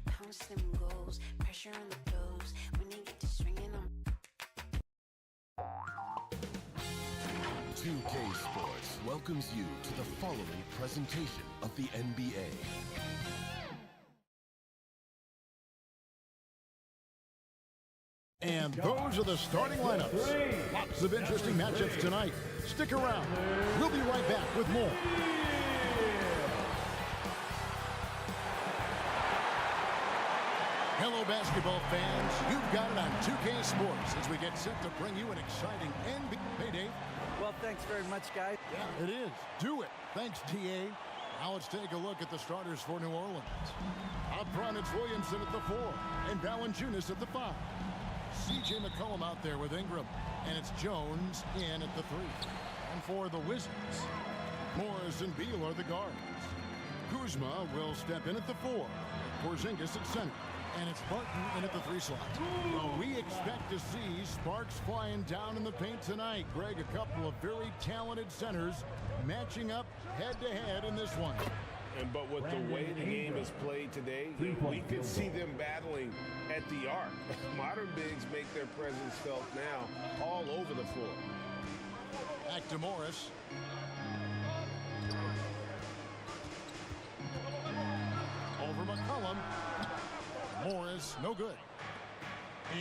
pounce them goals, pressure on the toes. When they get to swinging, I'm 2K Sports welcomes you to the following presentation of the NBA. And those are the starting lineups. Lots of interesting matchups tonight. Stick around. We'll be right back with more. Hello, basketball fans. You've got it on 2K Sports as we get set to bring you an exciting NBA. Hey, Dave. Well, thanks very much, guys. Yeah, it is. Do it. Thanks, TA. Now let's take a look at the starters for New Orleans. Up front, it's Williamson at the 4 and Valanciunas at the 5. C.J. McCollum out there with Ingram, and it's Jones in at the 3. And for the Wizards, Morris and Beal are the guards. Kuzma will step in at the 4. Porzingis at center. And it's Barton in at the 3 slot. Well, we expect to see sparks flying down in the paint tonight. Greg, a couple of very talented centers matching up head-to-head in this one. But with the way the game is played today, we could see them battling at the arc. Modern bigs make their presence felt now all over the floor. Back to Morris. Over McCollum. Morris, no good.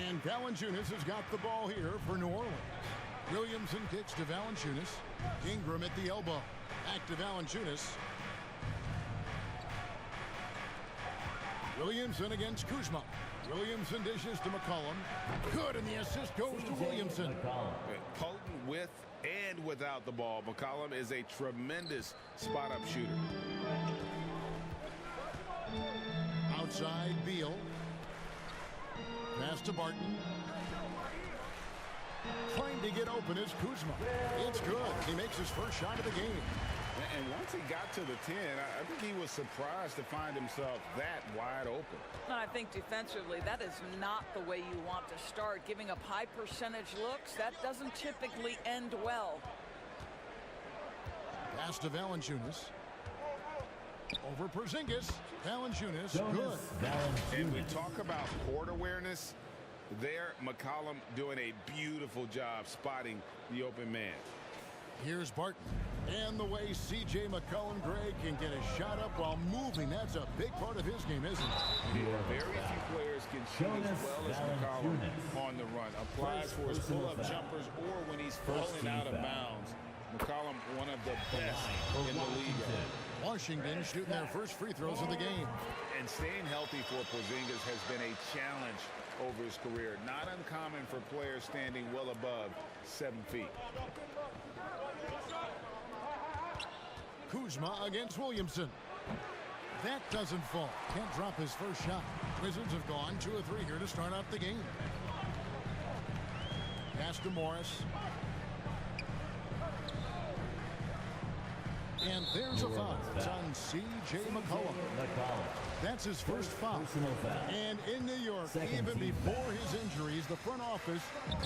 And Valanciunas has got the ball here for New Orleans. Williamson kicks to Valanciunas. Ingram at the elbow. Back to Valanciunas. Williamson against Kuzma. Williamson dishes to McCollum. Good, and the assist goes to Williamson. Potent with and without the ball. McCollum is a tremendous spot-up shooter. Outside, Beal. Pass to Barton. Trying to get open is Kuzma. It's good. He makes his first shot of the game. And once he got to the 10, I think he was surprised to find himself that wide open. I think defensively, that is not the way you want to start. Giving up high percentage looks, that doesn't typically end well. Pass to Valanciunas. Over Porzingis. Valanciunas, good. And we talk about court awareness. There, McCollum doing a beautiful job spotting the open man. Here's Barton. And the way C.J. McCollum, Greg, can get a shot up while moving. That's a big part of his game, isn't it? Very few players can shoot as well as McCollum on the run. Applies for his pull-up jumpers or when he's falling out of bounds. McCollum, one of the best in the league. Washington shooting their first free throws of the game. And staying healthy for Porzingis has been a challenge over his career. Not uncommon for players standing well above 7 feet. Kuzma against Williamson. That doesn't fall. Can't drop his first shot. Wizards have gone 2 of 3 here to start out the game. Pass to Morris. And there's a foul. It's on C.J. McCollum. That's his first foul. And in New York, even before his injuries, the front office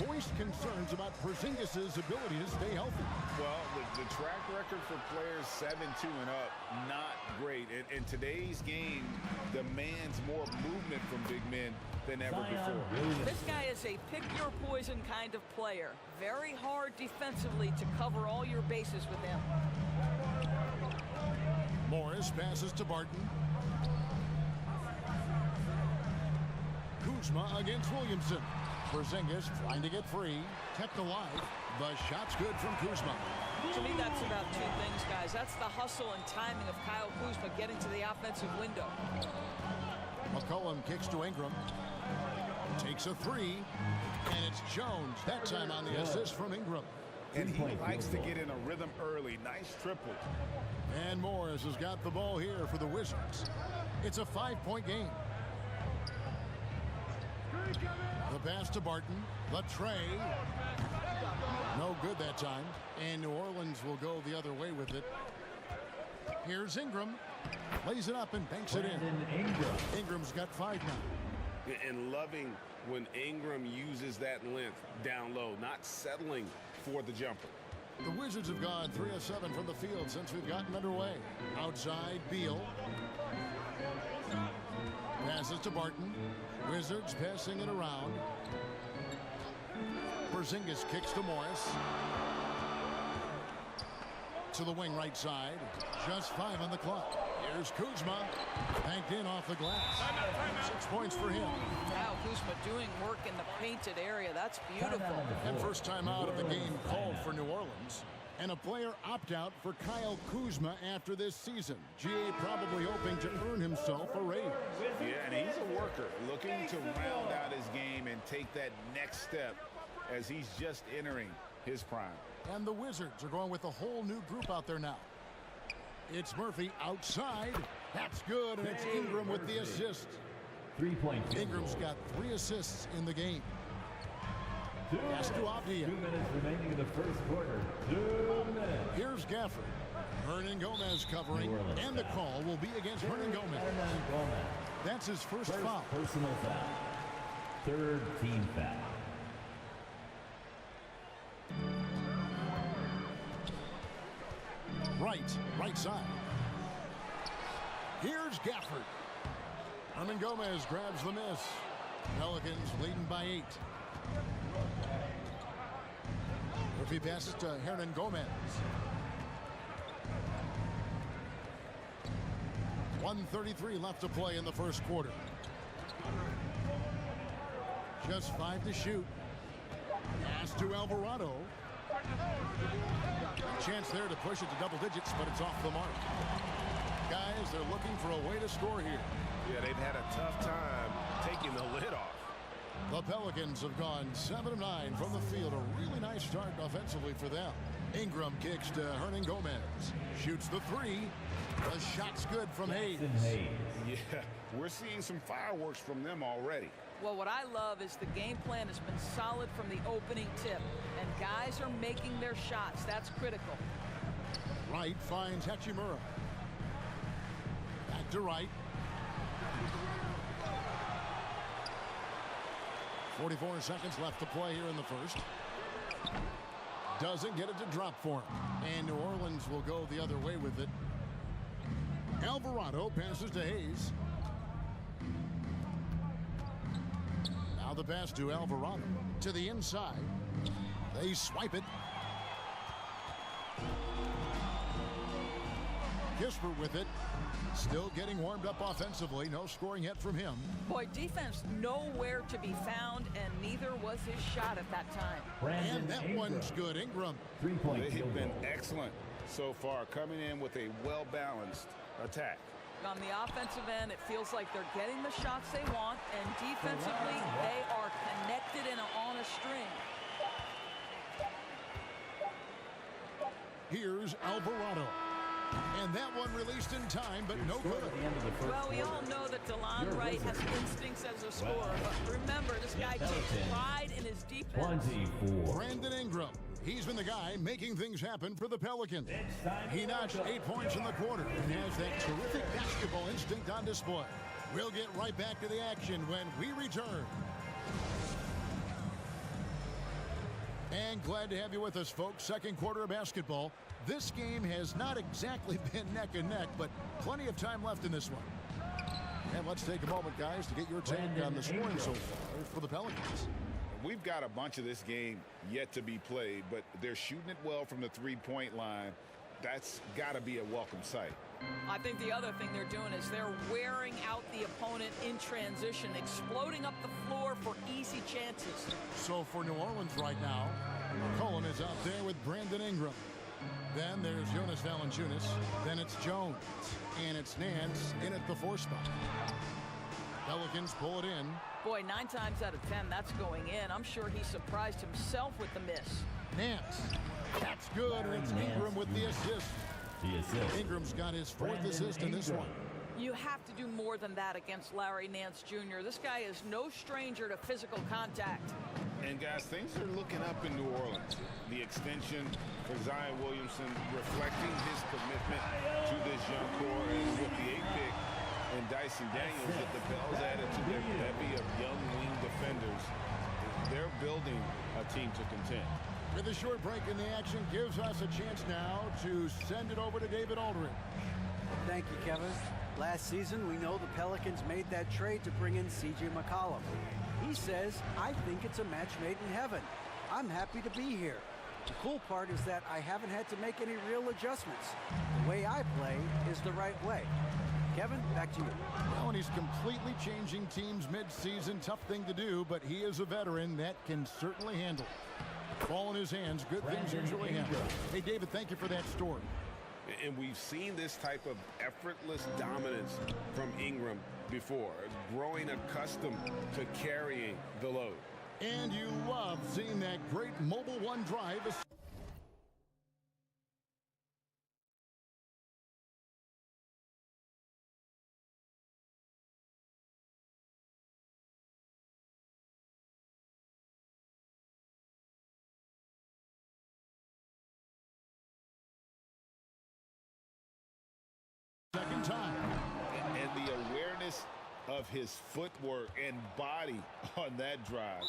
voiced concerns about Porzingis' ability to stay healthy. Well, the track record for players 7-2 and up, not great. In today's game, demands more movement from big men than ever before. This guy is a pick-your-poison kind of player. Very hard defensively to cover all your bases with him. Morris passes to Barton. Kuzma against Williamson. Porzingis trying to get free. Kept alive. The shot's good from Kuzma. To me, that's about 2 things, guys. That's the hustle and timing of Kyle Kuzma getting to the offensive window. McCollum kicks to Ingram. Takes a 3. And it's Jones. That time on the assist from Ingram. And he likes to get in a rhythm early. Nice triple. And Morris has got the ball here for the Wizards. It's a 5-point game. The pass to Barton. The tray. No good that time. And New Orleans will go the other way with it. Here's Ingram. Lays it up and banks it in. Ingram's got 5 now. And loving when Ingram uses that length down low, not settling for the jumper. The Wizards have gone 3 of 7 from the field since we've gotten underway. Outside, Beal. Passes to Barton. Wizards passing it around. Porzingis kicks to Morris. To the wing right side. Just 5 on the clock. Here's Kuzma. Banked in off the glass. 6 points for him. Wow, Kuzma doing work in the painted area. That's beautiful. And first time out of the game called for New Orleans. And a player opt-out for Kyle Kuzma after this season. GA probably hoping to earn himself a raise. Yeah, and he's a worker, looking to round out his game and take that next step as he's just entering his prime. And the Wizards are going with a whole new group out there now. It's Murphy outside. That's good, and it's Ingram with the assist. 3 points. Ingram's got 3 assists in the game. Pass to Avdia. 2 minutes remaining in the first quarter. 2 minutes. Here's Gafford. Hernan Gomez covering, and the call will be against Hernan Gomez. That's his first foul. Personal foul. 3rd team foul. Right side. Here's Gafford. Hernan Gomez grabs the miss. Pelicans leading by 8. Murphy passes to Hernan Gomez. 1:33 left to play in the first quarter. Just 5 to shoot. Pass to Alvarado. A chance there to push it to double digits, but it's off the mark. Guys, they're looking for a way to score here. Yeah, they've had a tough time taking the lid off. The Pelicans have gone 7 of 9 from the field. A really nice start offensively for them. Ingram kicks to Hernan Gomez. Shoots the 3. The shot's good from Hayes. Yeah, we're seeing some fireworks from them already. Well, what I love is the game plan has been solid from the opening tip, and guys are making their shots. That's critical. Wright finds Hachimura. Back to Wright. 44 seconds left to play here in the first. Doesn't get it to drop for him. And New Orleans will go the other way with it. Alvarado passes to Hayes. Now the pass to Alvarado. To the inside. They swipe it. Kispert with it. Still getting warmed up offensively. No scoring yet from him. Boy, defense nowhere to be found, and neither was his shot at that time. And that one's good. Ingram. 3-point They've been excellent so far, coming in with a well-balanced attack. On the offensive end, it feels like they're getting the shots they want, and defensively, they are connected and on a string. Here's Alvarado. And that one released in time, but no good. Well, we all know that DeLon Wright has instincts as a scorer, but remember, this guy takes pride in his defense. 24. Brandon Ingram. He's been the guy making things happen for the Pelicans. He notched 8 points in the quarter and has that terrific basketball instinct on display. We'll get right back to the action when we return. And glad to have you with us, folks. Second quarter of basketball. This game has not exactly been neck and neck, but plenty of time left in this one. And let's take a moment, guys, to get your take on the scoring so far for the Pelicans. We've got a bunch of this game yet to be played, but they're shooting it well from the three-point line. That's got to be a welcome sight. I think the other thing they're doing is they're wearing out the opponent in transition, exploding up the floor for easy chances. So for New Orleans right now, Cullen is out there with Brandon Ingram. Then there's Jonas Valanciunas. Then it's Jones. And it's Nance in at the 4 spot. Pelicans pull it in. Boy, 9 times out of 10, that's going in. I'm sure he surprised himself with the miss. Nance. That's good, and it's Ingram with the assist. Ingram's got his 4th assist in this one. You have to do more than that against Larry Nance Jr. This guy is no stranger to physical contact. And guys, things are looking up in New Orleans. The extension for Zion Williamson reflecting his commitment to this young core, and with the 8th pick and Dyson Daniels that the Bells added to their bevy of young wing defenders, they're building a team to contend. With a short break in the action gives us a chance now to send it over to David Aldridge. Thank you, Kevin. Last season, we know the Pelicans made that trade to bring in C.J. McCollum. He says, I think it's a match made in heaven. I'm happy to be here. The cool part is that I haven't had to make any real adjustments. The way I play is the right way. Kevin, back to you. Well, and he's completely changing teams mid-season. Tough thing to do, but he is a veteran that can certainly handle it. Ball in his hands, good things usually happen. Hey, David, thank you for that story. And we've seen this type of effortless dominance from Ingram before, growing accustomed to carrying the load. And you love seeing that great mobile one drive. Second time. And the awareness of his footwork and body on that drive.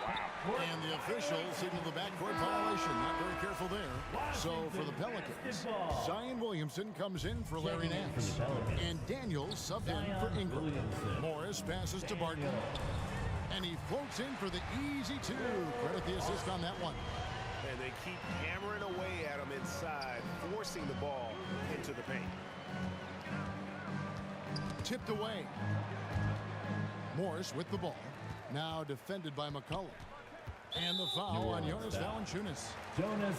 Wow. And the official signaled the backcourt violation. Not very careful there. So for the Pelicans, Zion Williamson comes in for Larry Nance. And Daniels subbed in for Ingram. Morris passes to Barton. And he floats in for the easy two. Credit the assist on that one. And they keep hammering away at him inside, forcing the ball into the paint. Tipped away. Morris with the ball. Now defended by McCollum. And the foul on Jonas Valanciunas.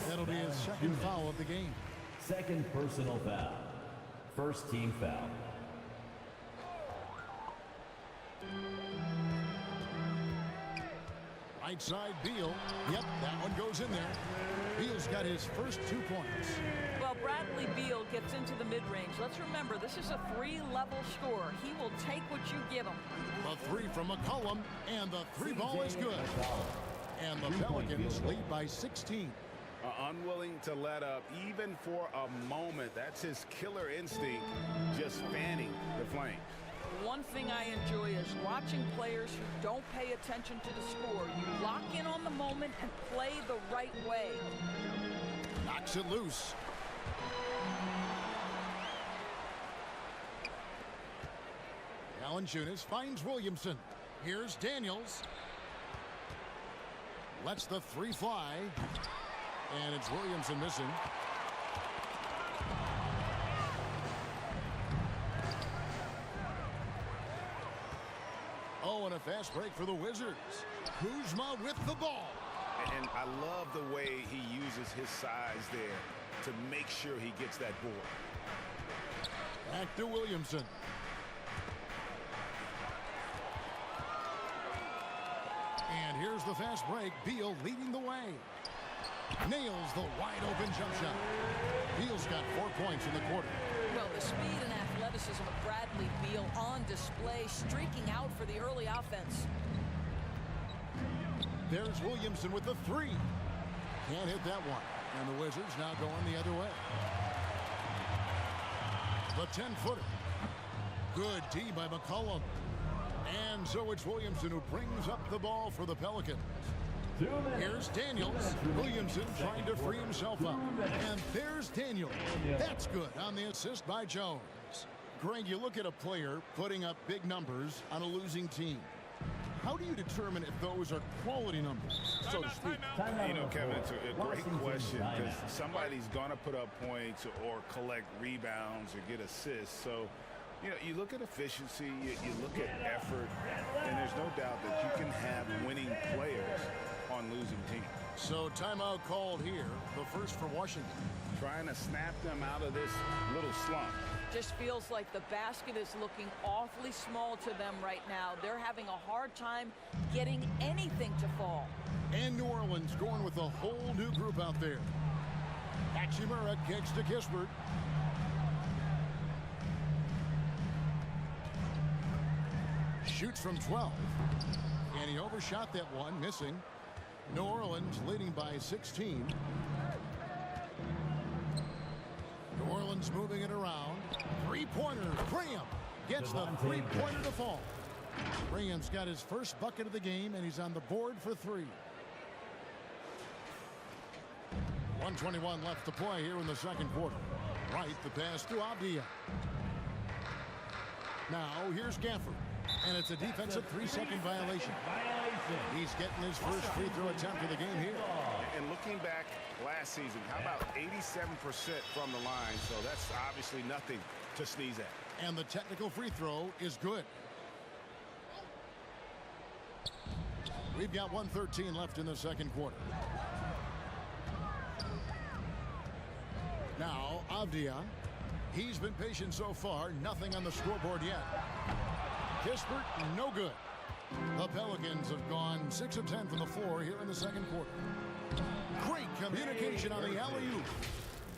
That'll be his second foul of the game. Second personal foul. First team foul. Right side, Beal. Yep, that one goes in there. Beal's got his first 2 points. Well, Bradley Beal gets into the mid-range. Let's remember, this is a 3-level scorer. He will take what you give him. The three from McCollum, and the three ball is good. And the Pelicans lead by 16. Unwilling to let up even for a moment. That's his killer instinct, just fanning the flame. One thing I enjoy is watching players who don't pay attention to the score. You lock in on the moment and play the right way. Knocks it loose. Valanciunas finds Williamson. Here's Daniels. Lets the three fly. And it's Williamson missing. Oh, and a fast break for the Wizards. Kuzma with the ball. And I love the way he uses his size there to make sure he gets that board. Back to Williamson. And here's the fast break. Beal leading the way. Nails the wide open jump shot. Beal's got 4 points in the quarter. Well, the speed and athleticism of Bradley Beal on display, streaking out for the early offense. There's Williamson with the three. Can't hit that one. And the Wizards now going the other way. The 10-footer. Good D by McCollum. And so it's Williamson who brings up the ball for the Pelicans. Here's Daniels. Williamson trying to free himself up. And there's Daniels. That's good on the assist by Jones. Greg, you look at a player putting up big numbers on a losing team. How do you determine if those are quality numbers, so to speak? You know, Kevin, it's a great question because somebody's going to put up points or collect rebounds or get assists. So, you know, you look at efficiency, you look at effort, and there's no doubt that you can have winning players on losing teams. So timeout called here, the first for Washington. Trying to snap them out of this little slump. Just feels like the basket is looking awfully small to them right now. They're having a hard time getting anything to fall. And New Orleans going with a whole new group out there. Hachimura kicks to Kispert. Shoots from 12. And he overshot that one, missing. New Orleans leading by 16. New Orleans moving it around. Three-pointer. Graham gets the three-pointer to fall. Graham's got his first bucket of the game, and he's on the board for three. 1:21 left to play here in the second quarter. Wright, the pass to Avdia. Now here's Gafford. And it's a defensive 3-second violation. He's getting his first free throw attempt of the game here. And looking back last season, how about 87% from the line? So that's obviously nothing to sneeze at. And the technical free throw is good. We've got 1:13 left in the second quarter. Now, Avdia. He's been patient so far. Nothing on the scoreboard yet. Kispert, no good. The Pelicans have gone 6 of 10 from the floor here in the second quarter. Great communication on the alley-oop.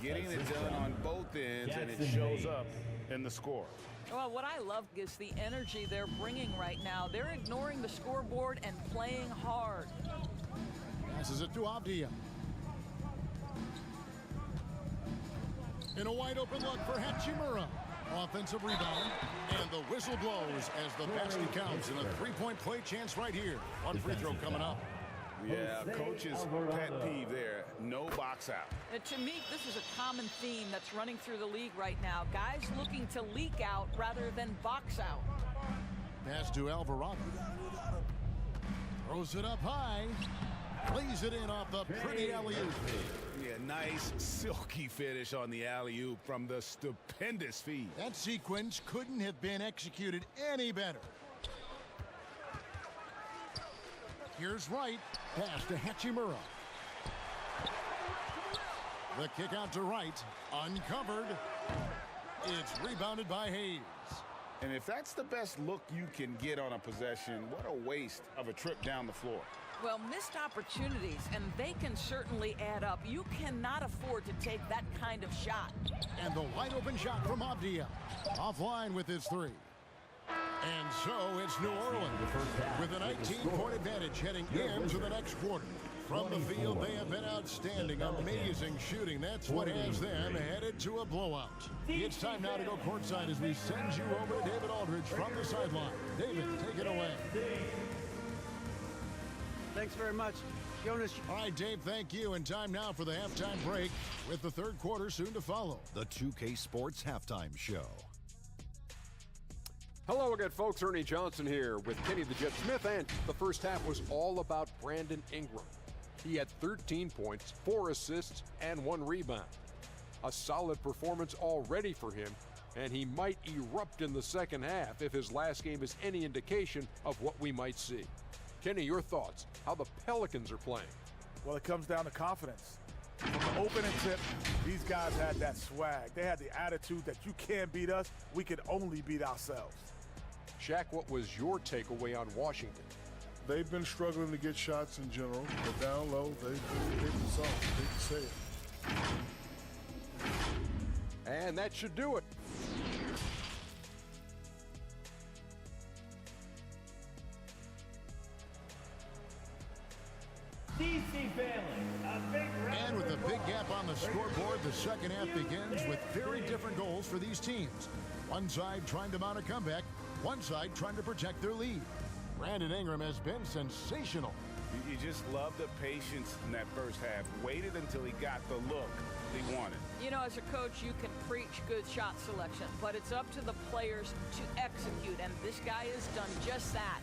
Getting it done on both ends, and it shows up in the score. Well, what I love is the energy they're bringing right now. They're ignoring the scoreboard and playing hard. Passes it to Avdia. In a wide open look for Hachimura. Offensive rebound. And the whistle blows as the basket counts in a three-point play chance right here. One free throw coming up. Yeah, coach's pet peeve there. No box out. To me, this is a common theme that's running through the league right now. Guys looking to leak out rather than box out. Pass to Alvarado. Throws it up high. Lays it in off the pretty alley-oop. Yeah, nice silky finish on the alley-oop from the stupendous feed. That sequence couldn't have been executed any better. Here's Wright. Pass to Hachimura. The kick out to Wright. Uncovered. It's rebounded by Hayes. And if that's the best look you can get on a possession, what a waste of a trip down the floor. Well, missed opportunities, and they can certainly add up. You cannot afford to take that kind of shot. And the wide open shot from Avdia. Offline with his three. And so it's New Orleans with a 19-point advantage heading into the next quarter. From the field, they have been outstanding. Amazing shooting. That's what has them headed to a blowout. It's time now to go courtside as we send you over to David Aldridge from the sideline. David, take it away. Thanks very much, Jonas. All right, Dave, thank you. And time now for the halftime break with the third quarter soon to follow. The 2K Sports Halftime Show. Hello again, folks. Ernie Johnson here with Kenny the Jet Smith, and the first half was all about Brandon Ingram. He had 13 points, 4 assists, and 1 rebound. A solid performance already for him, and he might erupt in the second half if his last game is any indication of what we might see. Kenny, your thoughts, how the Pelicans are playing? Well, it comes down to confidence. From the opening tip, these guys had that swag. They had the attitude that you can't beat us, we can only beat ourselves. Shaq, what was your takeaway on Washington? They've been struggling to get shots in general, but down low, they've hit the song. They can say it. And that should do it. DC family, a big round. And with a big gap on the scoreboard, the second half begins with very different goals for these teams. One side trying to mount a comeback, one side trying to protect their lead. Brandon Ingram has been sensational. You just love the patience in that first half. Waited until he got the look he wanted. You know, as a coach, you can preach good shot selection, but it's up to the players to execute, and this guy has done just that.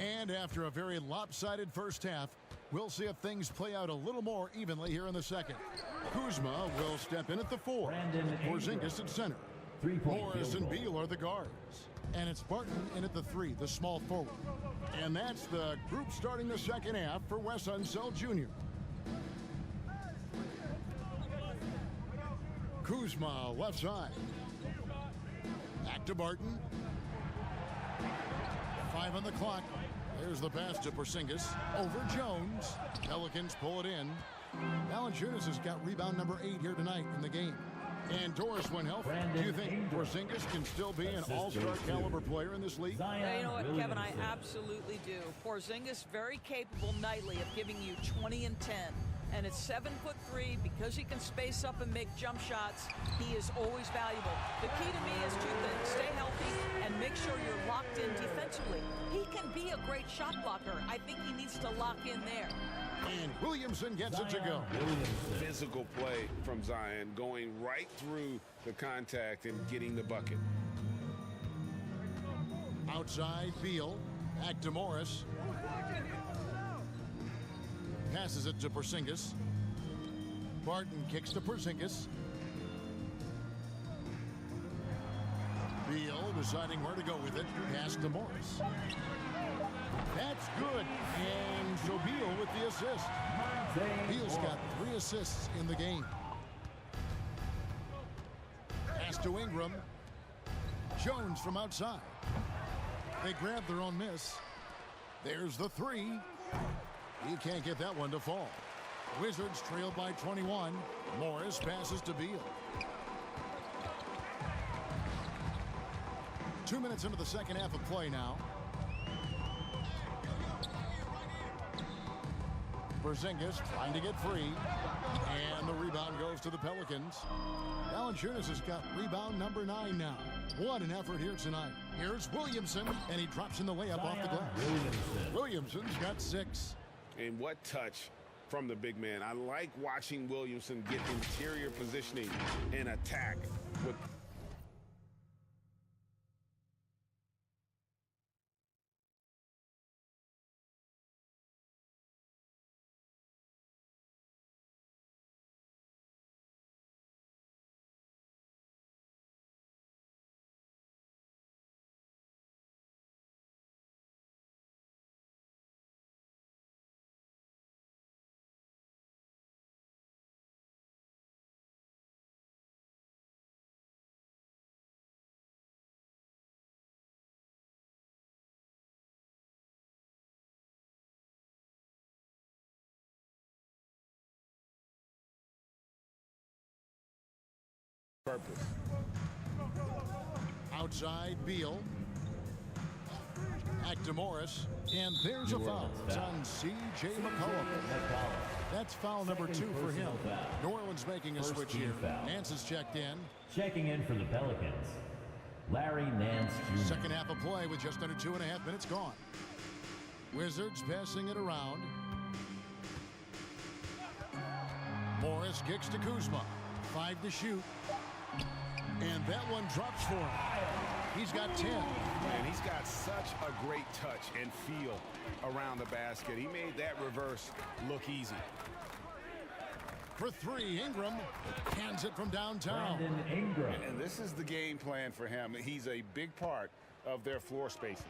And after a very lopsided first half, we'll see if things play out a little more evenly here in the second. Kuzma will step in at the 4. Porzingis at center. Morris and Beal are the guards. And it's Barton in at the 3, the small forward. And that's the group starting the second half for Wes Unseld Jr. Kuzma left side. Back to Barton. 5 on the clock. There's the pass to Porzingis. Over Jones. Pelicans pull it in. Valanciunas has got rebound number 8 here tonight in the game. And Doris, when healthy, do you think Porzingis can still be an all-star caliber player in this league? Yeah, you know what, Kevin, I absolutely do. Porzingis very capable nightly of giving you 20 and 10. And at 7'3", because he can space up and make jump shots, he is always valuable. The key to me is two things: stay healthy and make sure you're locked in defensively. He can be a great shot blocker. I think he needs to lock in there. And Williamson gets it to go. Physical play from Zion, going right through the contact and getting the bucket. Outside, Beal. Back to Morris. Passes it to Porzingis. Barton kicks to Porzingis. Beal deciding where to go with it. Pass to Morris. That's good. And so Beal with the assist. Beal's got 3 assists in the game. Pass to Ingram. Jones from outside. They grab their own miss. There's the 3. He can't get that one to fall. Wizards trail by 21. Morris passes to Beal. 2 minutes into the second half of play now. Porzingis trying to get free. And the rebound goes to the Pelicans. Valanciunas has got rebound number 9 now. What an effort here tonight. Here's Williamson, and he drops in the layup off the glass. Williamson's got 6. And what touch from the big man. I like watching Williamson get interior positioning and attack with purpose. Outside, Beal. Back to Morris. And there's a foul. It's on C.J. McCollum. That's foul number 2 for him. New Orleans making a switch here. Nance is checked in. Checking in for the Pelicans, Larry Nance Jr. Second half of play with just under 2.5 minutes gone. Wizards passing it around. Morris kicks to Kuzma. 5 to shoot. And that one drops for him. He's got 10. And he's got such a great touch and feel around the basket. He made that reverse look easy. For 3, Ingram hands it from downtown. Brandon Ingram. And this is the game plan for him. He's a big part of their floor spacing.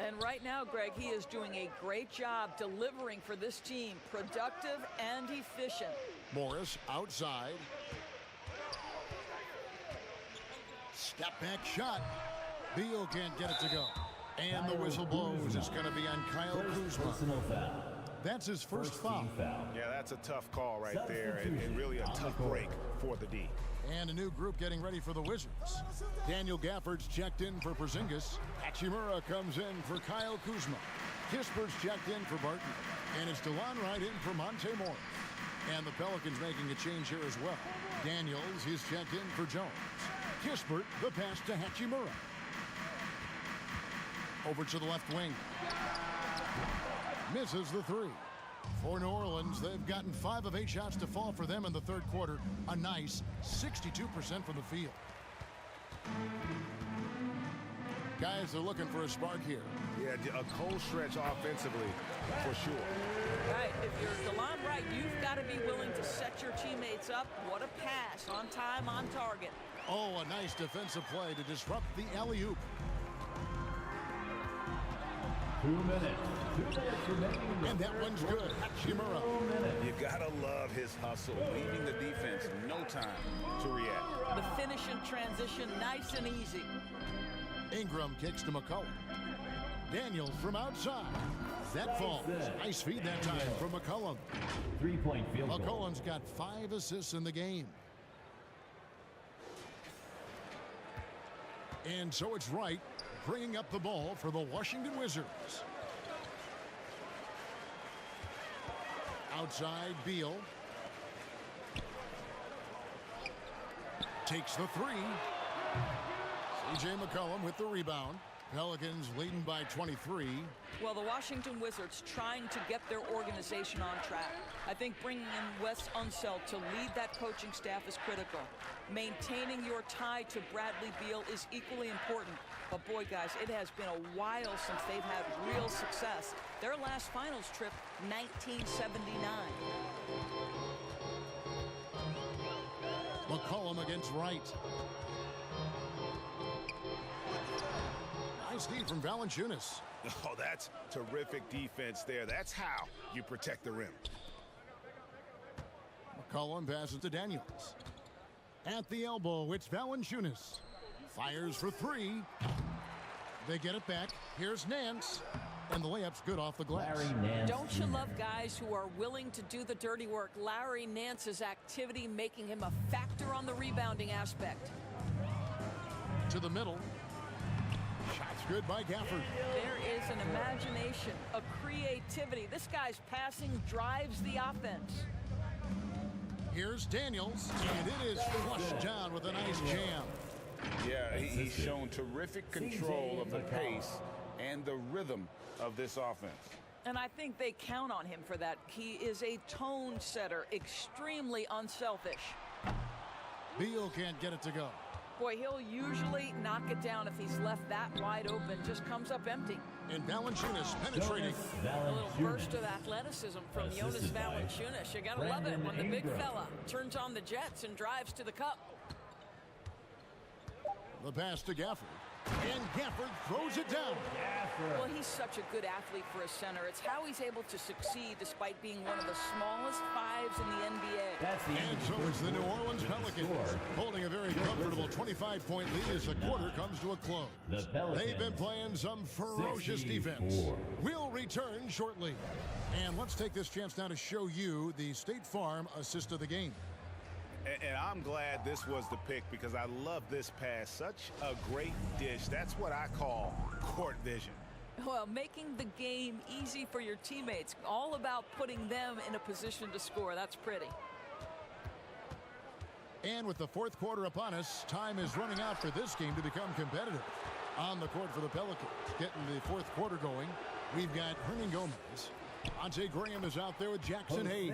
And right now, Greg, he is doing a great job delivering for this team. Productive and efficient. Morris outside. Step back shot. Beal can't get it to go. And the whistle blows. It's going to be on Kyle Kuzma. That's his first foul. Yeah, that's a tough call right there, and really a tough break for the D. And a new group getting ready for the Wizards. Daniel Gafford's checked in for Porzingis. Hachimura comes in for Kyle Kuzma. Kispert's checked in for Barton. And it's DeLon Wright in for Monte Morris. And the Pelicans making a change here as well. Daniels is checked in for Jones. Kispert, the pass to Hachimura. Over to the left wing. Misses the 3. For New Orleans, they've gotten 5 of 8 shots to fall for them in the third quarter. A nice 62% from the field. Guys are looking for a spark here. Yeah, a cold stretch offensively, for sure. Right, if you're DeLon Wright, you've got to be willing to set your teammates up. What a pass, on time, on target. Oh, a nice defensive play to disrupt the alley-oop. 2 minutes. 2 minutes remaining. And that one's good. Hachimura. You gotta love his hustle, leaving the defense no time to react. The finish in transition, nice and easy. Ingram kicks to McCollum. Daniels from outside. That falls. Nice feed that time from McCollum. 3-point field goal. McCollum's got 5 assists in the game. And so it's Wright bringing up the ball for the Washington Wizards. Outside, Beal. takes the three. C.J. McCollum with the rebound. Pelicans leading by 23. Well, the Washington Wizards trying to get their organization on track. I think bringing in Wes Unseld to lead that coaching staff is critical. Maintaining your tie to Bradley Beal is equally important. But boy, guys, it has been a while since they've had real success. Their last finals trip, 1979. McCollum against Wright. Nice D from Valanciunas. Oh, that's terrific defense there. That's how you protect the rim. McCollum passes to Daniels. At the elbow, it's Valanciunas. Fires for three. They get it back. Here's Nance. And the layup's good off the glass. Don't you love guys who are willing to do the dirty work? Larry Nance's activity making him a factor on the rebounding aspect. To the middle. Shots good by Gafford. There is an imagination, a creativity. This guy's passing drives the offense. Here's Daniels, and it is flushed down with a nice jam. Yeah, he's shown terrific control of the pace and the rhythm of this offense. And I think they count on him for that. He is a tone setter, extremely unselfish. Beal can't get it to go. Boy, he'll usually knock it down if he's left that wide open. Just comes up empty. And Valanciunas penetrating. A little burst of athleticism from Jonas Valanciunas. You gotta love it when the big fella turns on the jets and drives to the cup. The pass to Gafford. And Gafford throws it down. Well, he's such a good athlete for a center. It's how he's able to succeed despite being one of the smallest fives in the NBA. And so it's the New Orleans Pelicans holding a very comfortable 25-point lead as the quarter comes to a close. They've been playing some ferocious defense. We'll return shortly. And let's take this chance now to show you the State Farm assist of the game. And I'm glad this was the pick because I love this pass. Such a great dish. That's what I call court vision. Well, making the game easy for your teammates. All about putting them in a position to score. That's pretty. And with the fourth quarter upon us, time is running out for this game to become competitive. On the court for the Pelicans, getting the fourth quarter going, we've got Hernan Gomez. Ante Graham is out there with Jackson Hayes.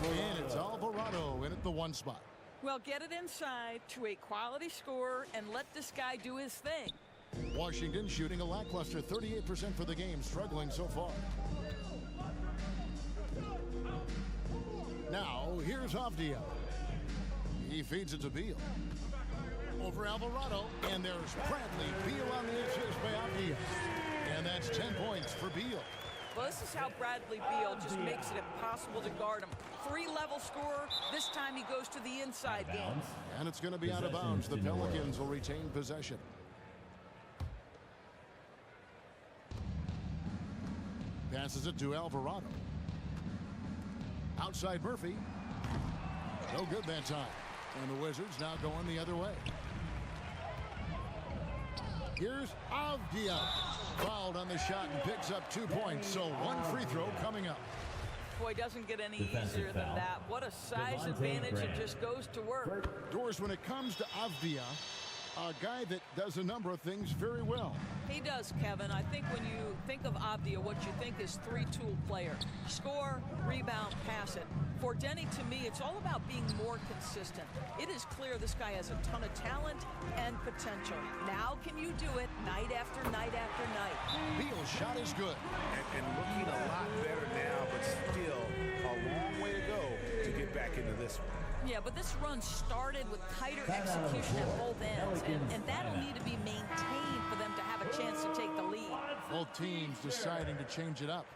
And it's Alvarado in at the one spot. Well, get it inside to a quality scorer and let this guy do his thing. Washington shooting a lackluster 38% for the game, struggling so far. Now, here's Avdia. He feeds it to Beal. Over Alvarado, and there's Bradley Beal on the assist by Avdia. And that's 10 points for Beal. Well, this is how Bradley Beal just makes it impossible to guard him. Three-level scorer. This time he goes to the inside game. And it's going to be out of bounds. The Pelicans will retain possession. Passes it to Alvarado. Outside Murphy. No good that time. And the Wizards now going the other way. Here's Avdia. Fouled on the shot and picks up 2 points. So one free throw coming up. Boy, doesn't get any easier than that. What a size advantage. It just goes to work. Doors, when it comes to Avdia, a guy that does a number of things very well. He does, Kevin. I think when you think of Avdia, what you think is three-tool player. Score, rebound, pass it. For Denny, to me, it's all about being more consistent. It is clear this guy has a ton of talent and potential. Now can you do it night after night after night? Beal's shot is good. And looking a lot better now, but still a long way to go to get back into this one. Yeah, but this run started with tighter execution at both ends, and that'll need to be maintained for them to have a chance to take the lead. Both teams deciding to change it up.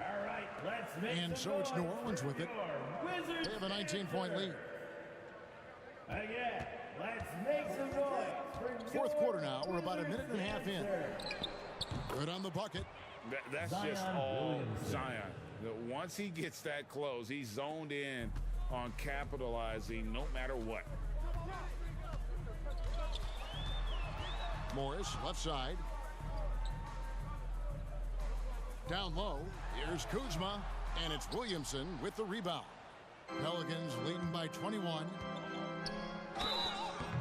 All right, let's make and so it's New Orleans with it. They have a 19-point lead. Again, let's make some noise. Fourth quarter now. We're about a minute and a half in. Good on the bucket. That's just all Zion. Once he gets that close, he's zoned in on capitalizing no matter what. Morris, left side. Down low, here's Kuzma, and it's Williamson with the rebound. Pelicans leading by 21.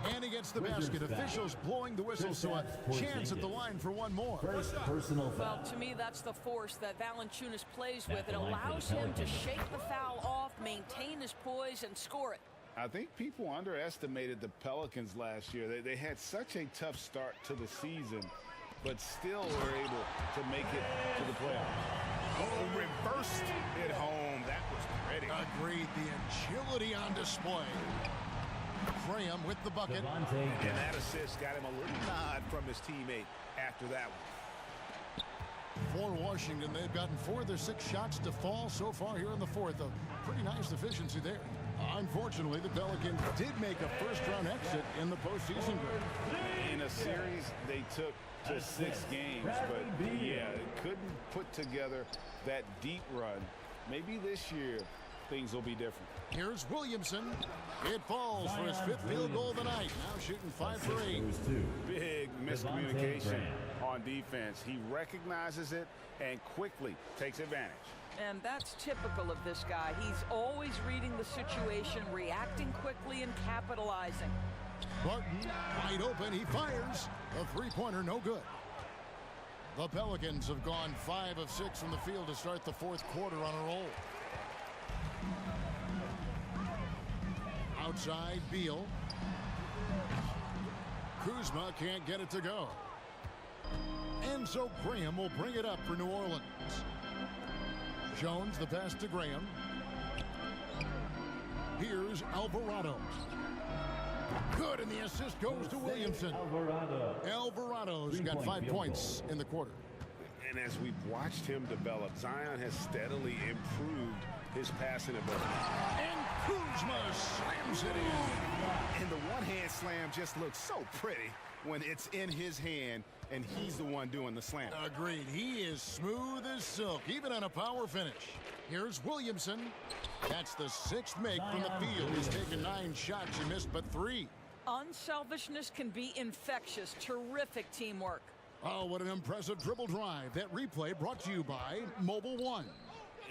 And he gets the basket. Officials blowing the whistle, so a chance at the line for one more. First personal foul. Well, to me, that's the force that Valanciunas plays with. It allows him to shake the foul off, maintain his poise, and score it. I think people underestimated the Pelicans last year. They had such a tough start to the season, but still were able to make it to the playoffs. Oh, reversed it home. That was pretty. Agreed. The agility on display. Graham with the bucket. And that assist got him a little nod from his teammate after that one. For Washington, they've gotten 4 of their 6 shots to fall so far here in the fourth. A pretty nice efficiency there. Unfortunately, the Pelicans did make a first-round exit in the postseason. In a series, they took to 6 games, but yeah, couldn't put together that deep run. Maybe this year things will be different. Here's Williamson. It falls for his 5th field goal of the night. Now shooting 5 for 8. Big miscommunication on defense. He recognizes it and quickly takes advantage. And that's typical of this guy. He's always reading the situation, reacting quickly, and capitalizing. Barton, wide open, he fires. A three-pointer, no good. The Pelicans have gone 5 of 6 from the field to start the fourth quarter on a roll. Outside, Beal. Kuzma can't get it to go. And so Graham will bring it up for New Orleans. Jones, the pass to Graham. Here's Alvarado. Good, and the assist goes to Williamson. Alvarado's got 5 points in the quarter. And as we've watched him develop, Zion has steadily improved his passing ability. And Kuzma slams it in. And the one-hand slam just looks so pretty when it's in his hand and he's the one doing the slam. Agreed. He is smooth as silk, even on a power finish. Here's Williamson. That's the 6th make from the field. He's taken 9 shots and missed but 3. Unselfishness can be infectious. Terrific teamwork. Oh, what an impressive dribble drive. That replay brought to you by Mobile One.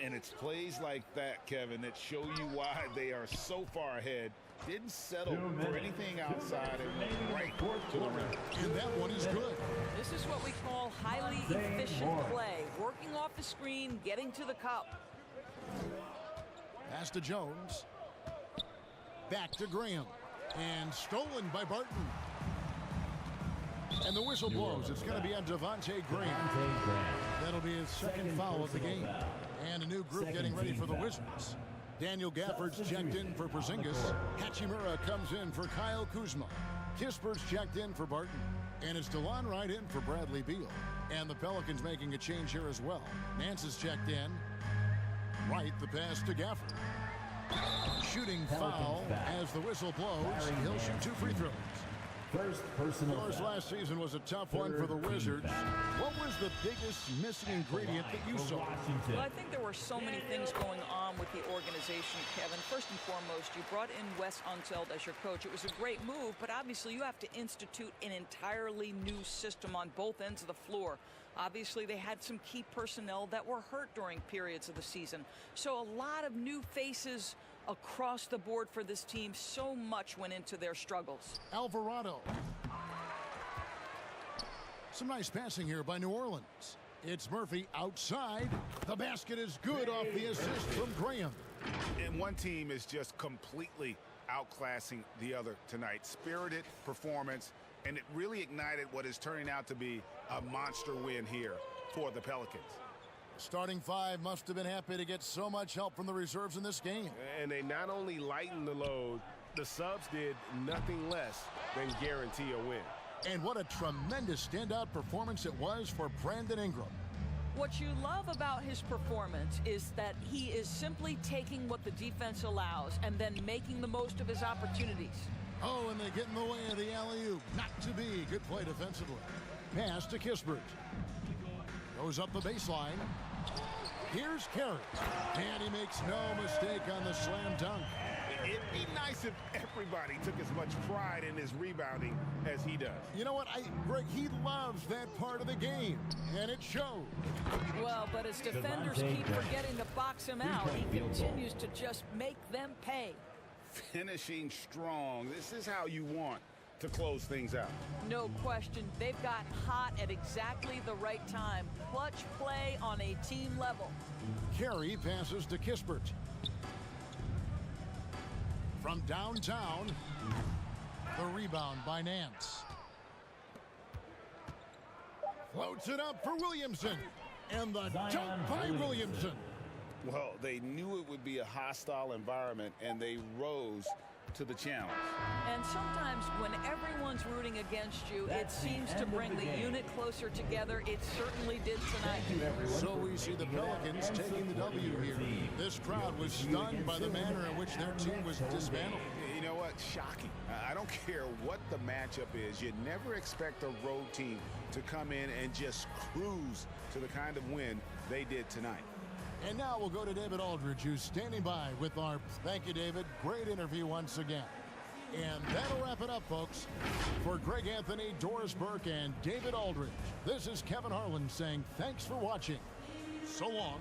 And it's plays like that, Kevin, that show you why they are so far ahead. Didn't settle for anything outside and went right to the rim. And that one is good. This is what we call highly efficient play. Working off the screen, getting to the cup. Pass to Jones. Back to Graham. And stolen by Barton. And the whistle blows. It's going to be on Devontae Graham. That'll be his 2nd foul of the game. And a new group getting ready for the Wizards. Daniel Gafford's checked in for Porzingis. Hachimura comes in for Kyle Kuzma. Kisper's checked in for Barton. And it's DeLon Wright in for Bradley Beal. And the Pelicans making a change here as well. Nance is checked in. Wright, the pass to Gafford. Shooting foul as the whistle blows. He'll shoot 2 free throws. First personal Of course, last season was a tough one for the Wizards. What was the biggest missing ingredient that you saw? Well, I think there were so many things going on with the organization, Kevin. First and foremost, you brought in Wes Unseld as your coach. It was a great move, but obviously you have to institute an entirely new system on both ends of the floor. Obviously, they had some key personnel that were hurt during periods of the season. So a lot of new faces across the board for this team. So much went into their struggles. Alvarado. Some nice passing here by New Orleans. It's Murphy outside. The basket is good off the assist from Graham. And one team is just completely outclassing the other tonight. Spirited performance, and it really ignited what is turning out to be a monster win here for the Pelicans. Starting 5 must have been happy to get so much help from the reserves in this game. And they not only lightened the load, the subs did nothing less than guarantee a win. And what a tremendous standout performance it was for Brandon Ingram. What you love about his performance is that he is simply taking what the defense allows and then making the most of his opportunities. Oh, and they get in the way of the alley-oop. Not to be. Good play defensively. Pass to Kispert. Goes up the baseline. Here's Carey. And he makes no mistake on the slam dunk. It'd be nice if everybody took as much pride in his rebounding as he does. You know what, Greg, he loves that part of the game, and it shows. Well, but as defenders keep forgetting to box him out, he continues to just make them pay. Finishing strong. This is how you want to close things out. No question, they've got hot at exactly the right time. Clutch play on a team level. Carey passes to Kispert. From downtown, the rebound by Nance. Floats it up for Williamson. And the dunk by Williamson. Well, they knew it would be a hostile environment, and they rose to the challenge. And sometimes when everyone's rooting against you, it seems to bring the unit closer together. It certainly did tonight. So we see the Pelicans taking the W here. This crowd was stunned by the manner in which their team was dismantled. You know what? Shocking. I don't care what the matchup is. You never expect a road team to come in and just cruise to the kind of win they did tonight. And now we'll go to David Aldridge, who's standing by with our... Thank you, David. Great interview once again. And that'll wrap it up, folks. For Greg Anthony, Doris Burke, and David Aldridge, this is Kevin Harlan saying thanks for watching. So long.